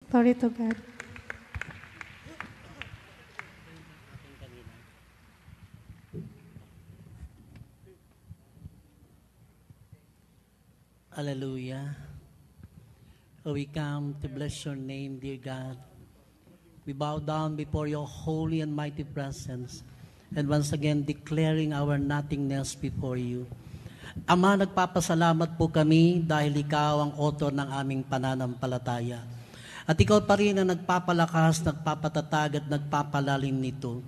Glory to God. Hallelujah. We come to bless your name, dear God. We bow down before your holy and mighty presence and once again declaring our nothingness before you. Ama, nagpapasalamat po kami dahil ikaw ang author ng aming pananampalataya. At ikaw pa rin ang nagpapalakas, nagpapatatag at nagpapalalim nito.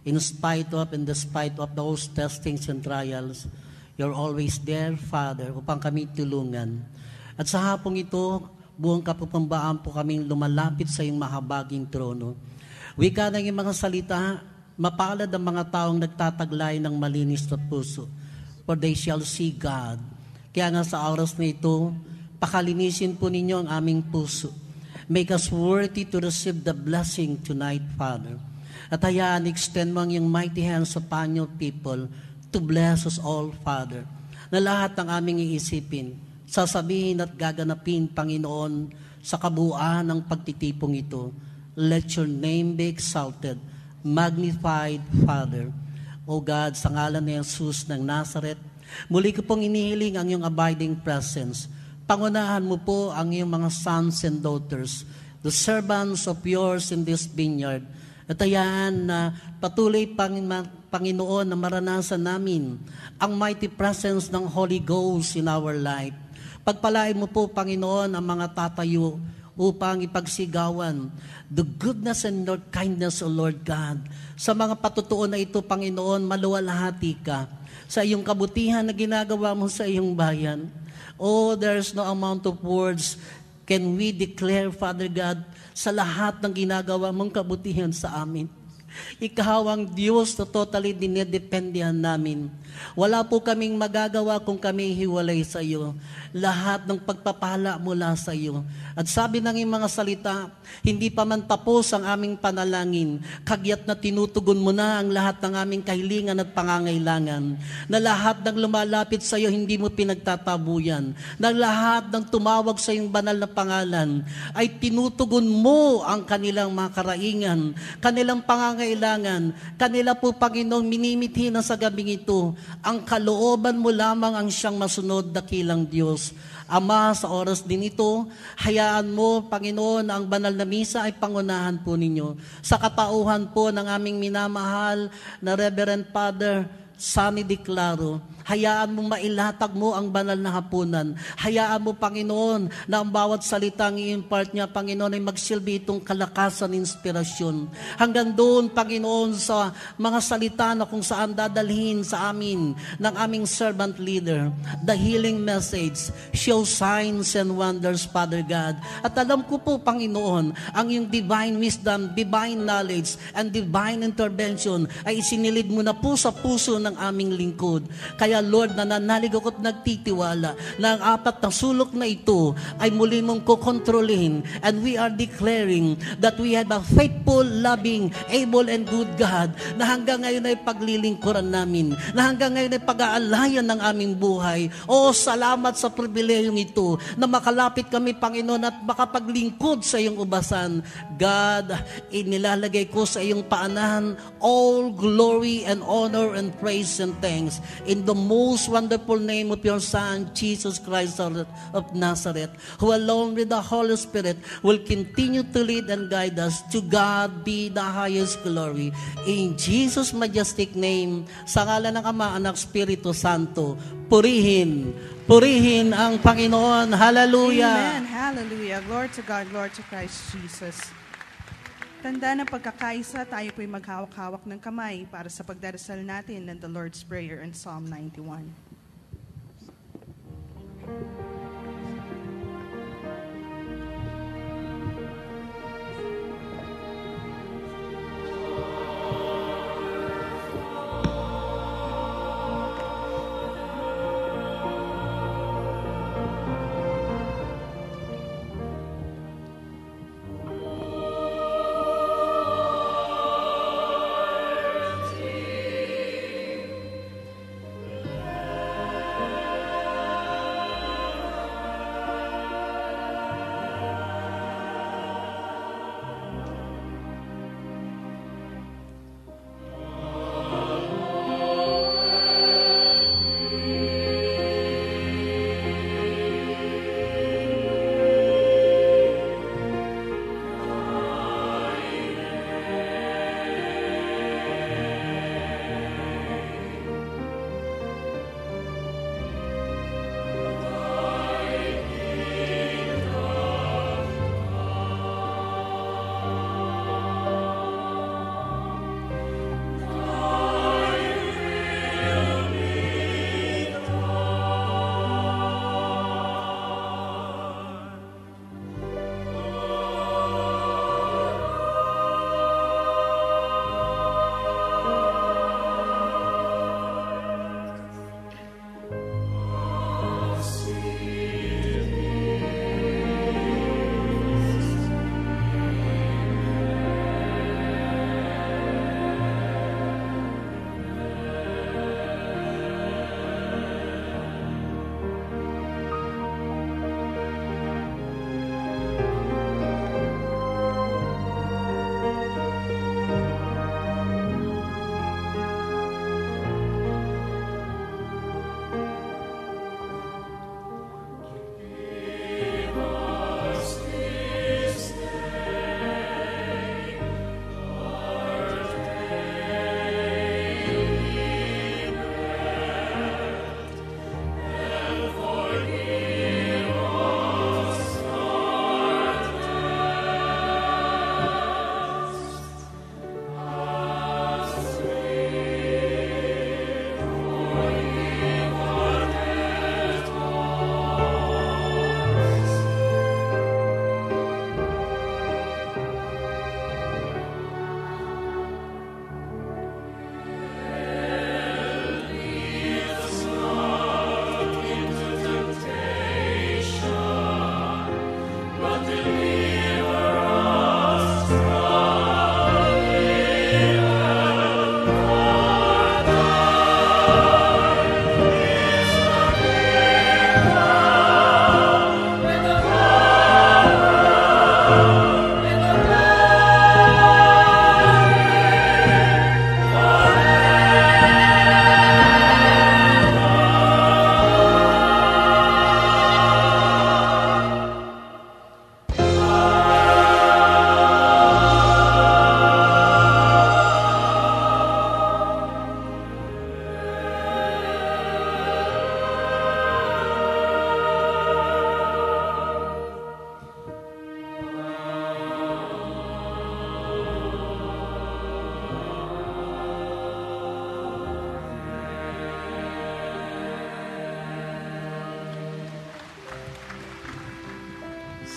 In spite of and despite of those testings and trials, you're always there, Father, upang kami tulungan. At sa hapong ito, buong kapapambaan po kaming lumalapit sa iyong mahabaging trono. Wika ng iyong mga salita, mapalad ang mga taong nagtataglay ng malinis na puso, for they shall see God. Kaya nga sa oras na ito, pakalinisin po ninyo ang aming puso. Make us worthy to receive the blessing tonight, Father. At hayaan, extend mo ang iyong mighty hands upon your people to bless us all, Father. Na lahat ng aming iisipin, sasabihin at gaganapin, Panginoon, sa kabuuan ng pagtitipong ito. Let your name be exalted, magnified, Father. O God, sa ngalan ni Jesus ng Nazareth, muli ko pong inihiling ang iyong abiding presence. Pangunahan mo po ang iyong mga sons and daughters, the servants of yours in this vineyard. At hayaan na patuloy, Panginoon, na maranasan namin ang mighty presence ng Holy Ghost in our life. Pagpalain mo po, Panginoon, ang mga tatayo upang ipagsigawan the goodness and your kindness, O Lord God. Sa mga patutuon na ito, Panginoon, maluwalhati ka sa iyong kabutihan na ginagawa mo sa iyong bayan. Oh, there's no amount of words can we declare, Father God, sa lahat ng ginagawa mong kabutihan sa amin. Ikaw ang Diyos na totally dinedependihan namin. Wala po kaming magagawa kung kami hiwalay sa iyo. Lahat ng pagpapala mula sa iyo. At sabi ng iyong mga salita, hindi pa man tapos ang aming panalangin, kagyat na tinutugon mo na ang lahat ng aming kahilingan at pangangailangan. Na lahat ng lumalapit sa iyo, hindi mo pinagtatabuyan. Na lahat ng tumawag sa iyong banal na pangalan, ay tinutugon mo ang kanilang mga karaingan, kanilang pangangailangan. Kanila po, Panginoon, minimithi na sa gabing ito, ang kalooban mo lamang ang siyang masunod, dakilang Diyos. Ama, sa oras din ito, hayaan mo, Panginoon, ang banal na misa ay pangunahan po ninyo. Sa katauhan po ng aming minamahal na Reverend Father Sunny Di Claro, hayaan mo mailatag mo ang banal na hapunan. Hayaan mo, Panginoon, na ang bawat salitang i-impart niya, Panginoon, ay magsilbi itong kalakasan, inspirasyon. Hanggang doon, Panginoon, sa mga salita na kung saan dadalhin sa amin ng aming servant leader, the healing message, show signs and wonders, Father God. At alam ko po, Panginoon, ang iyong divine wisdom, divine knowledge, and divine intervention ay isinilid mo na po sa puso ng aming lingkod. Kaya Lord, nananalig ako at nagtitiwala na ang apat na sulok na ito ay muli mong kukontrolin, and we are declaring that we have a faithful, loving, able, and good God na hanggang ngayon ay paglilingkuran namin, na hanggang ngayon ay pag-aalayan ng aming buhay. O salamat sa pribilehiyong ito na makalapit kami, Panginoon, at makapaglingkod sa iyong ubasan. God, inilalagay ko sa iyong paanan all glory and honor and praise and thanks in the most wonderful name of your Son, Jesus Christ of Nazareth, who alone with the Holy Spirit will continue to lead and guide us. To God be the highest glory. In Jesus' majestic name, sa ngalan ng Ama, Anak, Espiritu Santo, purihin ang Panginoon. Hallelujah! Amen. Hallelujah. Glory to God, glory to Christ Jesus. Tanda ng pagkakaisa, tayo po'y maghawak-hawak ng kamay para sa pagdarasal natin ng the Lord's Prayer in Psalm 91. Oh,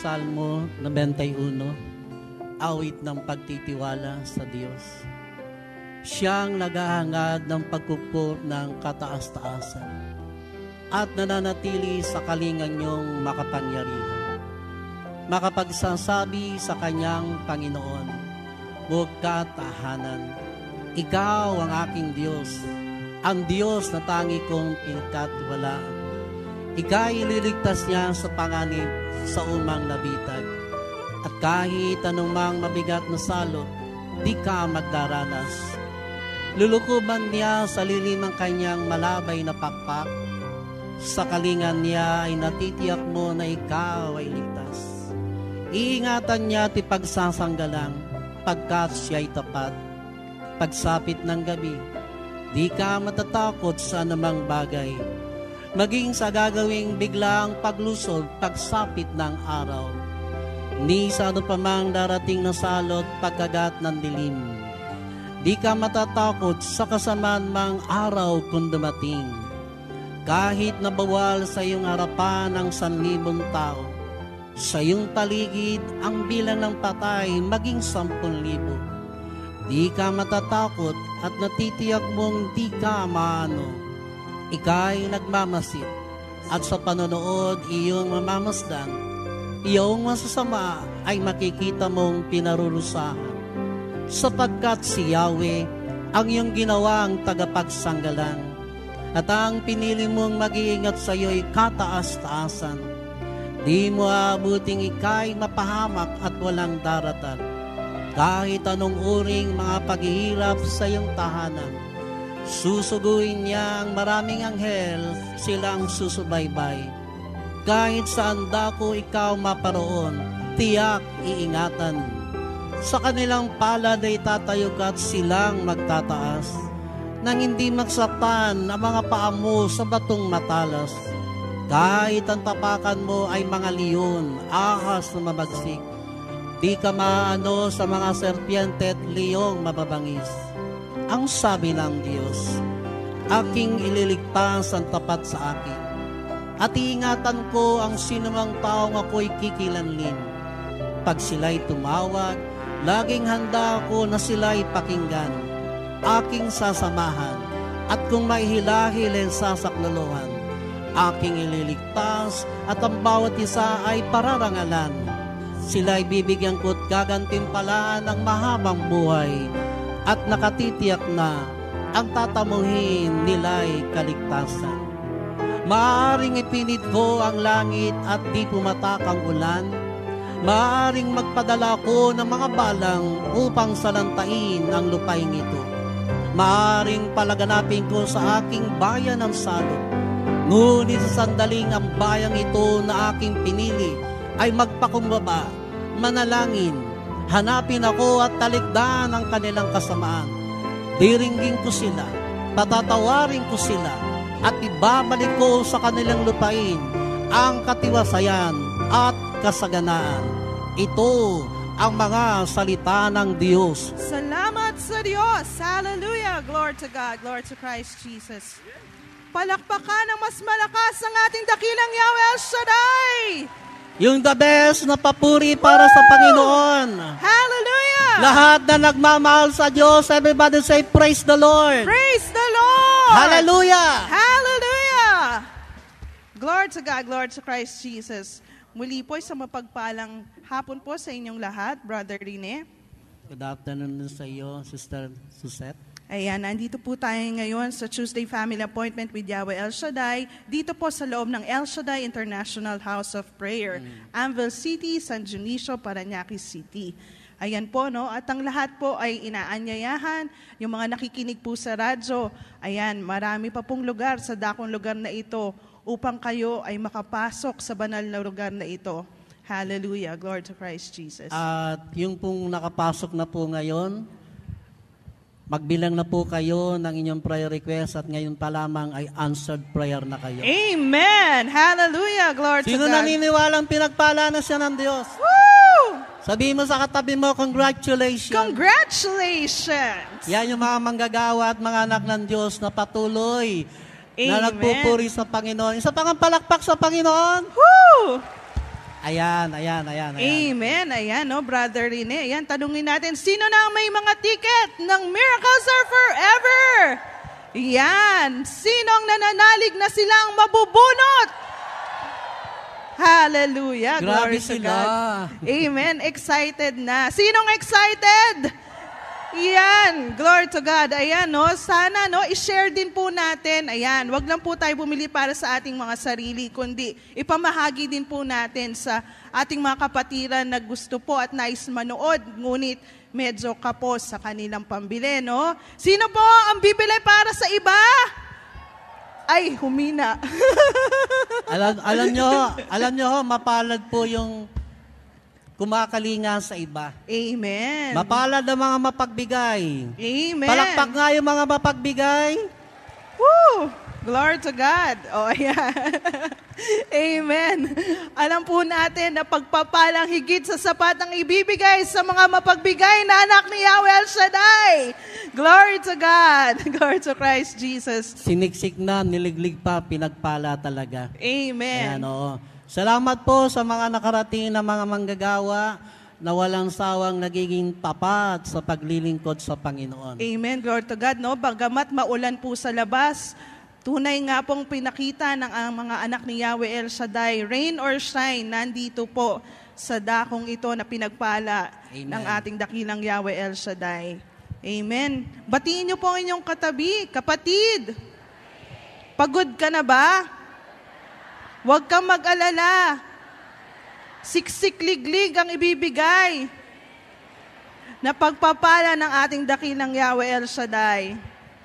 Salmo 91, awit ng pagtitiwala sa Diyos. Siyang naghahangad ng pagkupo ng kataas-taasan at nananatili sa kalingan niyong makapangyarihan. Makapagsasabi sa kanyang Panginoon, huwag ka tahanan. Ikaw ang aking Diyos, ang Diyos na tangi kong pinagkatiwalaan. Ika'y ililigtas niya sa panganib sa umang nabitag. At kahit anumang mabigat na salot, di ka magdaranas. Lulukuban niya sa lilim ng kanyang malabay na pakpak. Sa kalingan niya ay natitiyak mo na ikaw ay ligtas. Iingatan niya at ipagsasanggalang pagkat siya'y tapat. Pagsapit ng gabi, di ka matatakot sa anumang bagay. Maging sa gagawing biglang paglusod, pagsapit ng araw. Ni sa ano pa mang darating na salot, pagkagat ng dilim. Di ka matatakot sa kasamaan mang araw kung dumating. Kahit nabawal sa iyong harapan ang 1,000 tao, sa iyong paligid ang bilang ng patay maging 10,000. Di ka matatakot at natitiyak mong di ka maano. Ika'y nagmamasid at sa panonood iyong mamamasdan, iyong masasama ay makikita mong pinarurusahan. Sapagkat si Yahweh ang iyong ginawang tagapagsanggalang at ang pinili mong mag-iingat sa iyo'y kataas-taasan. Di mo abuting ika'y mapahamak at walang daratan. Kahit anong uring mga paghihirap sa iyong tahanan, susuguin niya ang maraming anghel, silang susubaybay. Kahit saan dako ikaw maparoon, tiyak iingatan. Sa kanilang palad ay tatayog at silang magtataas, nang hindi magsaktan ang mga paa mo sa batong matalas. Kahit ang tapakan mo ay mga leon, ahas na mabagsik, di ka maano sa mga serpiente at leyong mababangis. Ang sabi ng Diyos, aking ililigtas ang tapat sa akin, at iingatan ko ang sinumang taong ako'y kikilanlin. Pag sila'y tumawag, laging handa ako na sila'y pakinggan, aking sasamahan, at kung may hilahil sa saklolohan, aking ililigtas at ang bawat isa ay pararangalan. Sila'y bibigyan ko't gagantimpalaan ng mahabang buhay at nakatitiyak na ang tatamuhin nila'y kaligtasan. Maaaring ipinit ko ang langit at di pumatak ang ulan. Maaaring magpadala ko ng mga balang upang salantain ang lupaing ito. Maaaring palaganapin ko sa aking bayan ang salot. Ngunit sa sandaling ang bayang ito na aking pinili ay magpakumbaba, manalangin, hanapin ako at talikdan ang kanilang kasamaan. Diringgin ko sila, patatawarin ko sila, at ibabalik ko sa kanilang lupain ang katiwasayan at kasaganaan. Ito ang mga salita ng Diyos. Salamat sa Diyos. Hallelujah. Glory to God. Glory to Christ Jesus. Palakpakan ng mas malakas ang ating dakilang Yahweh El Shaddai. Yung the best na papuri para sa Panginoon. Hallelujah. Lahat na nagmamahal sa Diyos, everybody say, praise the Lord. Praise the Lord. Hallelujah. Hallelujah. Glory to God. Glory to Christ Jesus. Muli po sa mapagpalang hapon po sa inyong lahat, Brother Rene. Good afternoon sa iyo, Sister Suzette. Ayan, nandito po tayo ngayon sa Tuesday Family Appointment with Yahweh El Shaddai, dito po sa loob ng El Shaddai International House of Prayer, Anvil City, San Dionisio, Parañaque City. Ayan po, no? At ang lahat po ay inaanyayahan, yung mga nakikinig po sa radyo, ayan, marami pa pong lugar sa dakong lugar na ito upang kayo ay makapasok sa banal na lugar na ito. Hallelujah. Glory to Christ Jesus. At yung pong nakapasok na po ngayon, magbilang na po kayo ng inyong prayer request at ngayon pa lamang ay answered prayer na kayo. Amen. Hallelujah. Glory to Sino God. naniniwalang pinagpala na siya ng Diyos? Woo! Sabihin mo sa katabi mo, congratulations. Congratulations. Yan yung mga manggagawa at mga anak ng Diyos na patuloy na Amen. nagpupuri sa Panginoon. Isa pang palakpak sa Panginoon. Woo! Ayan. Amen. Ayan, no, Brother Rene. Ayan, tanungin natin, sino na ang may mga ticket ng Miracles Are Forever? Yan. Sinong nananalig na silang mabubunot? Hallelujah. Grabe Glory to sila. God. Amen. Excited na. Sinong excited? Yan. Glory to God. Ayan, no. Sana, no, i-share din po natin. Ayan. Wag lang po tayo bumili para sa ating mga sarili, kundi ipamahagi din po natin sa ating mga kapatiran na gusto po at nais manood, ngunit medyo kapos sa kanilang pambili, no? Sino po ang bibili para sa iba? Ay, humina. alam nyo, mapalad po yung kumakalinga sa iba. Amen. Mapalad ang mga mapagbigay. Amen. Palakpak nga yung mga mapagbigay. Woo! Glory to God. Oh, ayan. Amen. Alam po natin na pagpapalang higit sa sapat ang ibibigay sa mga mapagbigay na anak ni Yahweh El Shaddai. Glory to God. Glory to Christ Jesus. Siniksik na, niliglig pa, pinagpala talaga. Amen. Ayan, oo. Salamat po sa mga nakarating na mga manggagawa na walang sawang nagiging tapat sa paglilingkod sa Panginoon. Amen. Glory to God. No? Bagamat maulan po sa labas, tunay nga pong pinakita ng mga anak ni Yahweh El Shaddai, rain or shine, nandito po sa dakong ito na pinagpala Amen. ng ating dakilang Yahweh El Shaddai. Amen. Batiin niyo po ang inyong katabi, kapatid. Pagod ka na ba? Huwag kang mag-alala. Siksik-liglig ang ibibigay na pagpapala ng ating dakilang Yahweh El Shaddai.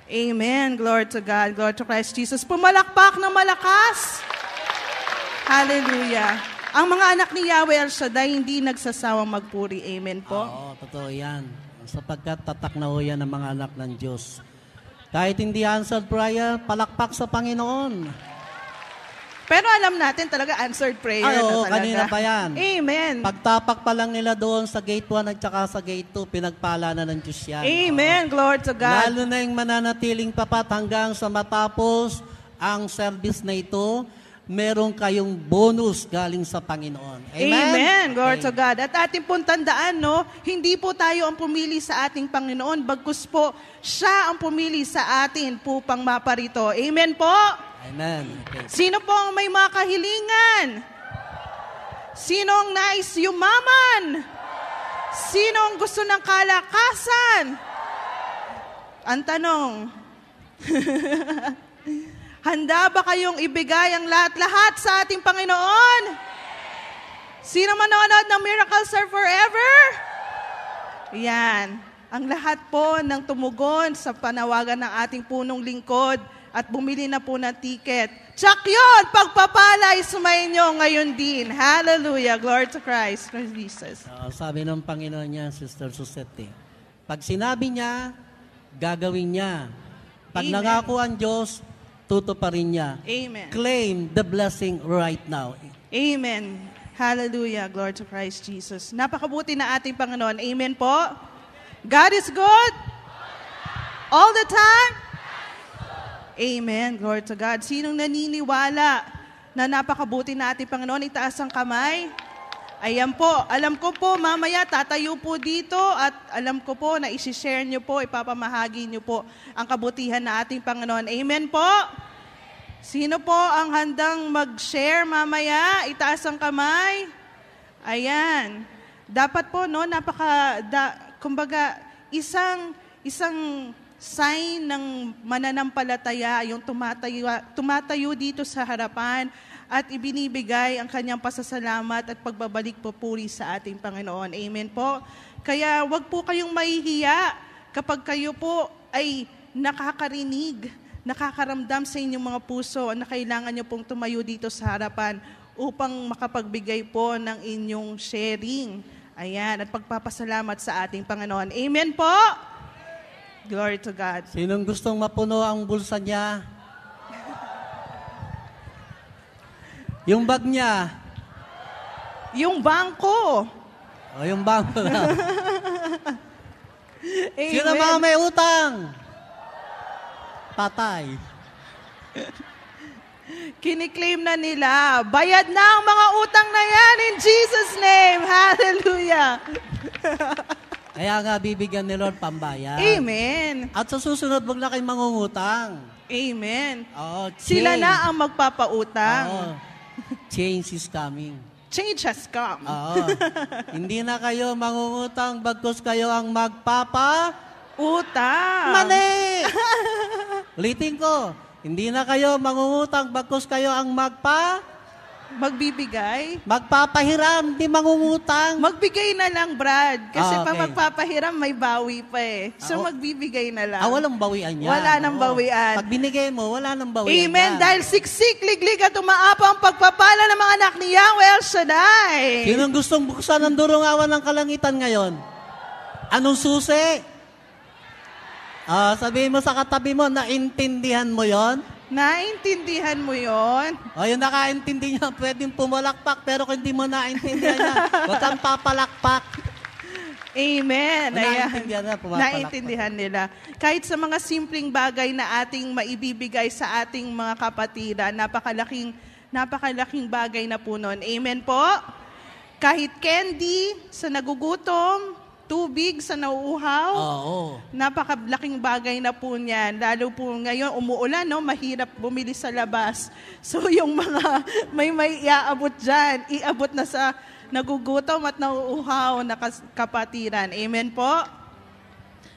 Amen. Glory to God. Glory to Christ Jesus. Pumalakpak ng malakas. Hallelujah. Ang mga anak ni Yahweh El Shaddai hindi nagsasawang magpuri. Amen po. Oo, totoo yan. Sapagkat tatak na ho yan ng mga anak ng Diyos. Kahit hindi answered prayer, palakpak sa Panginoon. Pero alam natin talaga answered prayer Ay, na oo, talaga. kanina pa yan. Amen. Pagtapak pa lang nila doon sa gate 1 at saka sa gate 2, pinagpala na ng Diyos yan. Amen. Glory to God. Lalo na yung mananatiling tapat hanggang sa matapos ang service na ito, meron kayong bonus galing sa Panginoon. Amen? Amen. Glory Okay. to God. At ating pong tandaan, no, hindi po tayo ang pumili sa ating Panginoon, bagkus po, siya ang pumili sa atin upang maparito. Amen po? Amen. Okay. Sino po ang may mga kahilingan? Sino ang nais yumaman? Sino ang gusto ng kalakasan? Ang tanong, handa ba kayong ibigay ang lahat-lahat sa ating Panginoon? Sino manonood ng Miracles Are Forever? Yan. Ang lahat po ng tumugon sa panawagan ng ating punong lingkod at bumili na po ng ticket. Tsak yun! Pagpapalay sumainyo ngayon din. Hallelujah! Glory to Christ. Christ Jesus. Sabi ng Panginoon niya, Sister Susette, pag sinabi niya, gagawin niya. Pag Amen. nangako ang Diyos, tutuparin niya. Amen. Claim the blessing right now. Amen. Hallelujah. Glory to Christ Jesus. Napakabuti na ating Panginoon. Amen po. God is good. All the time. Amen. Glory to God. Sinong naniniwala na napakabuti na ating Panginoon? Itaas ang kamay. Ayan po. Alam ko po, mamaya tatayo po dito at alam ko po na isi-share nyo po, ipapamahagi nyo po ang kabutihan na ating Panginoon. Amen po. Sino po ang handang mag-share mamaya? Itaas ang kamay. Ayan. Dapat po, no, kumbaga, isang sign ng mananampalataya, yung tumatayo dito sa harapan at ibinibigay ang kanyang pasasalamat at pagbabalik papuri sa ating Panginoon. Amen po. Kaya wag po kayong mahihiya kapag kayo po ay nakakarinig, nakakaramdam sa inyong mga puso na kailangan nyo pong tumayo dito sa harapan upang makapagbigay po ng inyong sharing. Ayan, at pagpapasalamat sa ating Panginoon. Amen po. Glory to God. Sinong gustong mapuno ang bulsa niya? Yung bag niya. Yung bangko. O, yung bangko na. Amen. Sino mga may utang? Patay. Kiniklaim na nila. Bayad na ang mga utang na yan in Jesus' name. Hallelujah. Kaya nga bibigyan ni Lord pambayad. Amen. At sa susunod, wag na kayong mangungutang. Amen. Oo, Sila change. na ang magpapautang. Oo. Change is coming. Change has come. Oo. Hindi na kayo mangungutang, bagkus kayo ang Utang. Mali! Ulitin ko, hindi na kayo mangungutang, bagkus kayo ang Magbibigay. magpapahiram, di mangungutang. Magbigay na lang, Brad. Kasi Ah, okay. pag magpapahiram, may bawi pa eh. So, magbibigay na lang. Walang bawian yan. Wala nang Oo. bawian. Pag binigay mo, wala nang bawian Amen. yan. Dahil siksik, liglig at umaapa ang pagpapala ng mga anak ni Yahweh El Shaddai. Sinong gustong buksan ang durungawan ng kalangitan ngayon? Anong susi? Sabihin mo sa katabi mo, naintindihan mo yon? Naintindihan mo yon? O yung nakaintindi niya, pwedeng pumalakpak, pero kung hindi mo naintindihan niya, huwag kang papalakpak. Amen. Naintindihan na, pumapalakpak. Naintindihan nila. Kahit sa mga simpleng bagay na ating maibibigay sa ating mga kapatiran, napakalaking bagay na po nun. Amen po? Kahit candy sa nagugutom, tubig sa nauuhaw, Oo. napakalaking bagay na po niyan. Lalo po ngayon, umuulan, no? Mahirap bumili sa labas. So yung mga may iaabot dyan, iabot na sa nagugutom at nauuhaw na kapatiran. Amen po?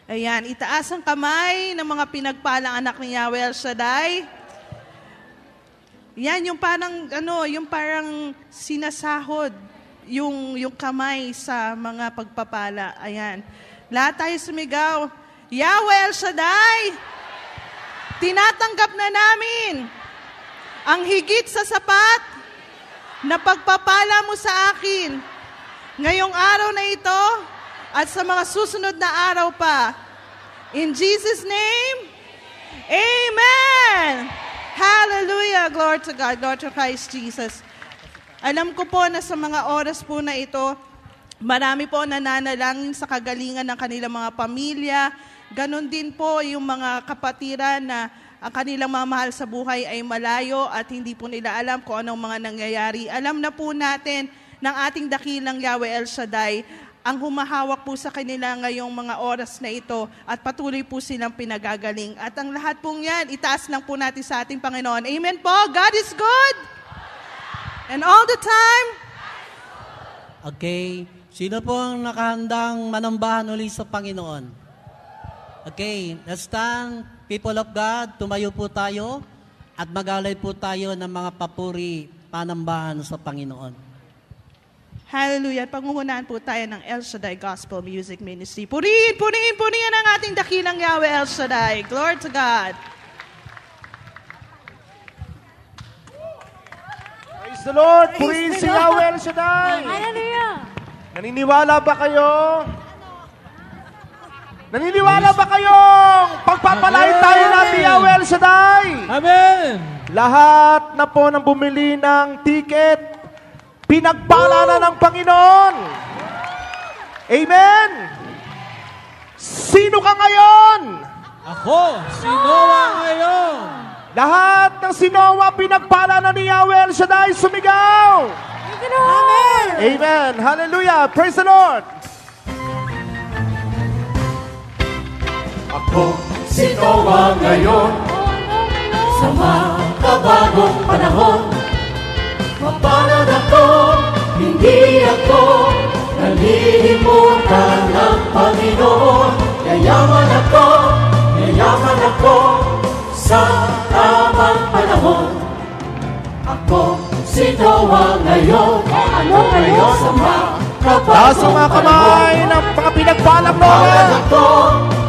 Ayan, itaas ang kamay ng mga pinagpalang anak ni Yahweh El Shaddai. Yan, yung parang sinasahod yung kamay sa mga pagpapala. Ayan. Lahat tayo sumigaw. Yahweh El Shaddai, tinatanggap na namin ang higit sa sapat na pagpapala mo sa akin ngayong araw na ito at sa mga susunod na araw pa. In Jesus' name, Amen! Hallelujah! Glory to God. Glory to Christ Jesus. Alam ko po na sa mga oras po na ito, marami po nananalangin sa kagalingan ng kanilang mga pamilya. Ganon din po yung mga kapatiran na ang kanilang mga mahal sa buhay ay malayo at hindi po nila alam kung anong mga nangyayari. Alam na po natin ng ating dakilang Yahweh El Shaddai ang humahawak po sa kanila ngayong mga oras na ito at patuloy po silang pinagagaling. At ang lahat pong yan, itaas lang po natin sa ating Panginoon. Amen po. God is good. And all the time. Okay. Sino po ang nakahandang manambahan uli sa Panginoon? Okay. Let's stand. People of God, tumayo po tayo at magalay po tayo ng mga papuri panambahan sa Panginoon. Hallelujah. Pangungunahan po tayo ng El Shaddai Gospel Music Ministry. Purihin ang ating dakilang Yahweh El Shaddai. Glory to God. Praise the Lord! Purihin si Yahweh El Shaddai! Hallelujah! Naniniwala ba kayo? Naniniwala ba kayong pagpapalain tayo natin Yahweh El Shaddai? Amen! Lahat na po ng bumili ng ticket, pinagpala na ng Panginoon. Amen! Sino ka ngayon? Ako, si Noah ngayon! Lahat ng sinowa pinagpala na ni Yahweh El Shaddai, sumigaw! Amen! Amen! Hallelujah! Praise the Lord! Ako si Noah ngayon, sa makabagong panahon. Mapalad ako, hindi ako nalilimutan ng Panginoon. Yayaman ako sa tamang panahon. Ako si Noah ngayon, sa Taas ang mga kamay ng mga pinagpalang Noah. ako,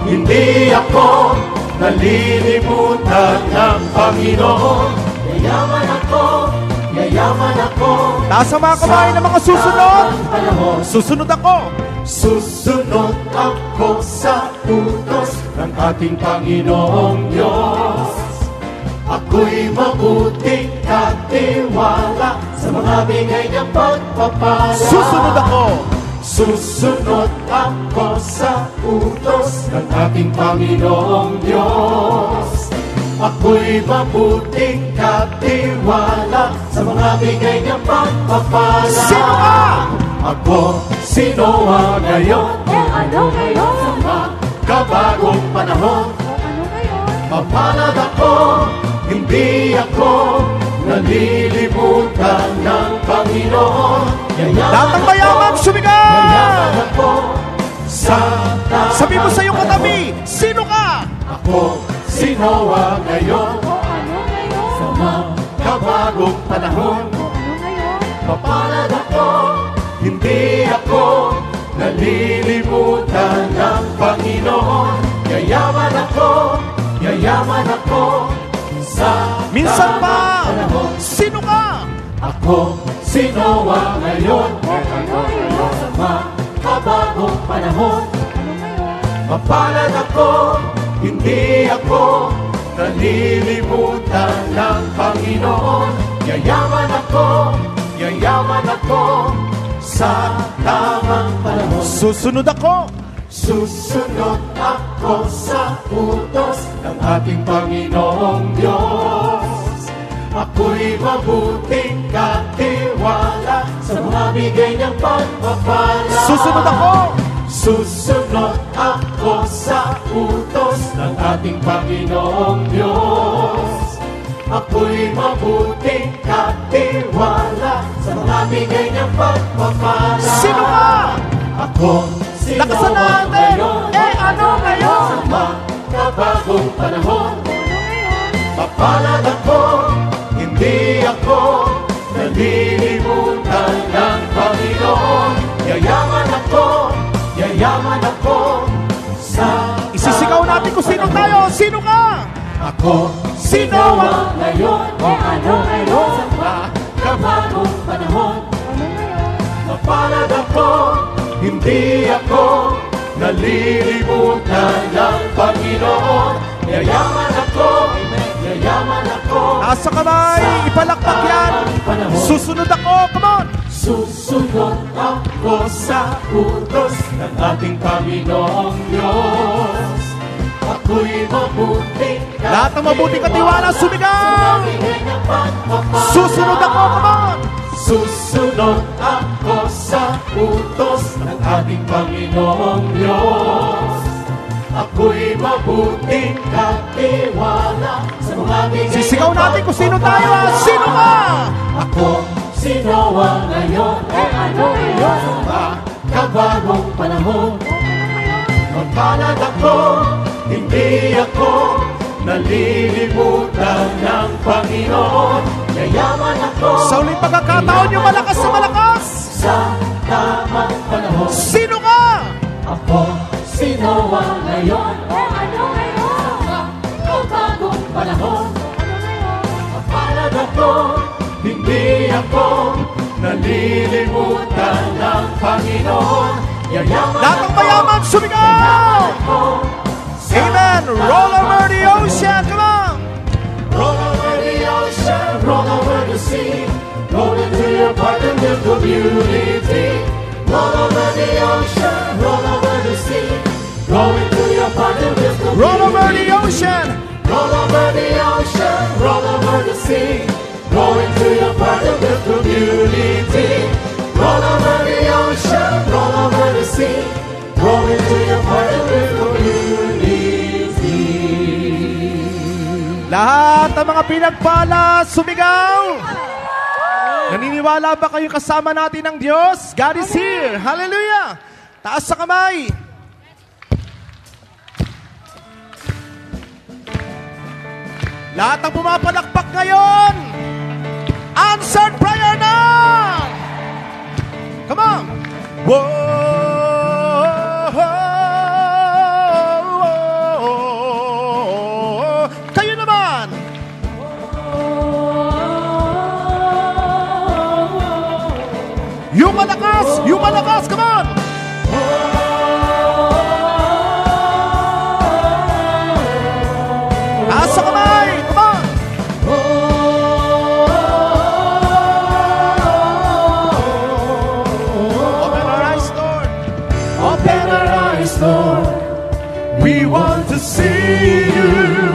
hindi ako nalilimutan ng Panginoon. Yayaman ako. Taas ang mga kamay ng mga susunod. Susunod ako. Susunod ako sa utos ng ating Panginoong Diyos. Ako'y mabuting katiwala sa mga bigay niyang pagpapala. Susunod ako. Susunod ako sa utos ng ating Panginoong Diyos. ako'y mabuting katiwala sa mga bigay niyang pagpapala. Sino ka? Ako, si Noah ngayon, Ano ngayon? sa makabagong panahon. Ano ngayon? Mapalad ako, hindi ako nalilimutan ng Panginoon. Lahat ng mayaman, sumigaw! Yayaman ako sa Sabi mo sa iyong katabi, sino ka? Ako, si Noah ngayon, Ano ngayon? sa makabagong panahon. Ano ngayon? Mapalad ako, hindi ako nalilimutan ng Panginoon. Yayaman ako sa Minsan pa, panahon. sino ka? Ako, si Noah ngayon, Ano ngayon? sa makabagong panahon. Ano ngayon? Mapalad ako, hindi ako nalilimutan ng Panginoon. Yayaman ako sa tamang panahon. Susunod ako. Susunod ako sa utos ng ating Panginoong Diyos. Ako'y mabuting katiwala sa mga bigay niyang pagpapala. Susunod ako. Susunod ako sa utos ng ating Panginoong Diyos. Ako'y mabuting katiwala sa mga bigay niyang pagpapala. Sino ka? Ako, si Lakasan Noah natin. ngayon, Ano ngayon? sa makabagong panahon. Ano ngayon? Mapalad ako, hindi ako nalilimutan ng Panginoon. Yayaman ako sa Isisigaw natin kung sino tayo. Sino ka? Ako, si Noah ngayon, Ano ngayon? sa makabagong panahon. Ano ngayon? Mapalad ako, hindi ako nalilimutan ng Panginoon. Yayaman ako Nasa kamay, ipalakpak yan. Susunod ako, come on. Susunod ako sa utos ng ating Panginoong Diyos. Ako'y mabuting Lahat ng mabuting katiwala, sumigaw. Susunod ako, come on. Susunod ako sa utos ng ating Panginoong Diyos. Ako'y mabuting katiwala sa mga bigay. Sisigaw natin kung sino tayo. Sino ka? Ako, si Noah ngayon, Ano ngayon? sa makabagong panahon. Mapalad ako, hindi ako nalilimutan ng Panginoon. Yayaman ako Sa uling pagkakataon yung malakas na malakas. sa tamang panahon. Sino ka? Ako, si Noah ngayon, Ano ngayon? makabagong panahon. Ano ngayon? Mapalad ako, hindi ako nalilimutan ng Panginoon. Yayaman Lahat ng mayaman, sumigaw. Amen. Roll over the ocean. Come on. Roll over the ocean, roll over the sea. Roll into your part and live the beauty. Roll over the ocean, roll over the sea. Roll into your part and live the Roll over the ocean. Roll over the ocean, roll over the sea. Roll into your part and live the beauty. Roll over the ocean, roll over the sea. Roll into your part and live the beauty. Lahat ng mga pinagpala, sumigaw. Naniniwala ba kayo kasama natin ng Diyos? God is here. Hallelujah. Taas sa kamay. Lahat ng pumapalakpak ngayon, answered prayer na! Come on! Whoa! Kayo naman! Yung malakas, come on! Taas sa kamay, come on! Open our eyes, Lord. Open our eyes, Lord. We want to see you.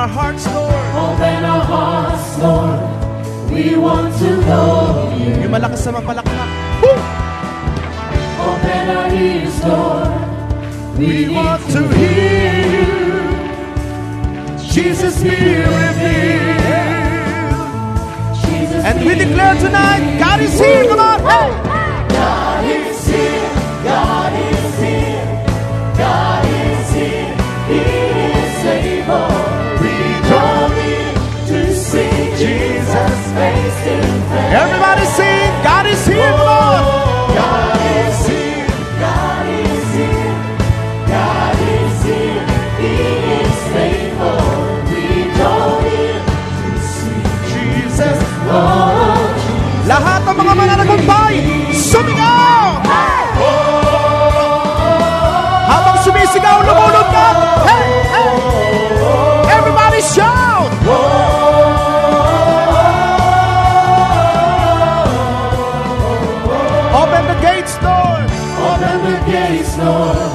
our hearts, Lord. Open our hearts, Lord. We want to know you. Yung malakas na magpalakpak. Open our ears, Lord. We want to hear you. Jesus be revealed. Jesus, And we declare tonight, God is here. Come on. Hey. God is here. God is here. God is here. He is able. We draw near to see Jesus face to face. Everybody sing, God is here. Come on. God is here. God is here. God is here. He is faithful. We draw near to see Jesus. oh, Lahat ng mga mananagumpay, sumigaw! Habang sumisigaw, lumulog ka! Hey! Hey! Everybody shout! Open the gates, Lord! Open the gates, Lord.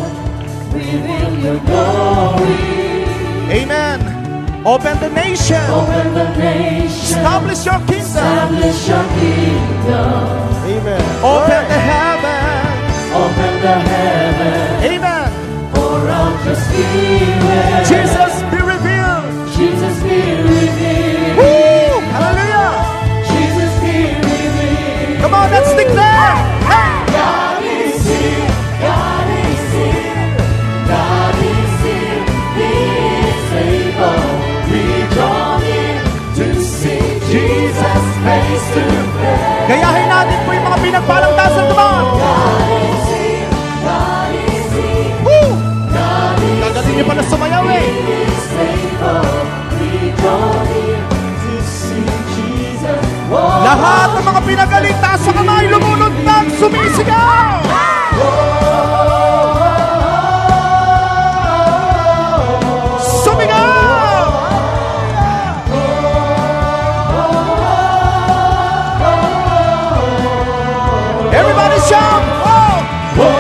Reveal your glory. Amen. Open the nation. Open the nation. Establish your kingdom. Establish your kingdom. Amen. Open the heaven. Open the heaven. Amen. Pour out your spirit. Jesus be revealed. Jesus be revealed. Woo! Hallelujah. Jesus be revealed. Come on, let's declare. Hey! God is here. God is here. God is here. He is able. We draw near to see Jesus face to face. Gayahin natin po yung mga pinagpalang tasan. Come on. God is here. God is here. Woo! God is Gagaling niyo pala sumayaw eh. He is able. We draw near to see Jesus. Lahat ng mga pinagaling, taas sa kamay, lumunod ng sumisigaw. Sumigaw! Everybody shout! Oh! Woo!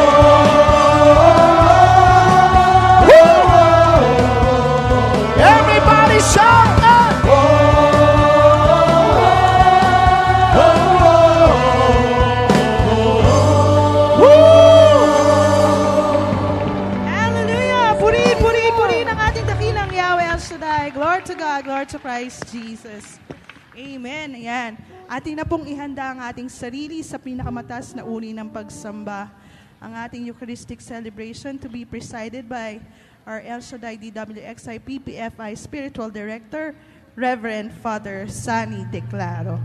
Everybody shout! Hallelujah! Puri, puri, puri ng ating dakilang Yahweh El Shaddai. Glory to God, glory to Christ Jesus. Amen. Ayan. Ating na pong ihanda ang ating sarili sa pinakamataas na uri ng pagsamba. Ang ating Eucharistic celebration to be presided by our El Shaddai DWXI PPFI Spiritual Director, Reverend Father Sani Declaro.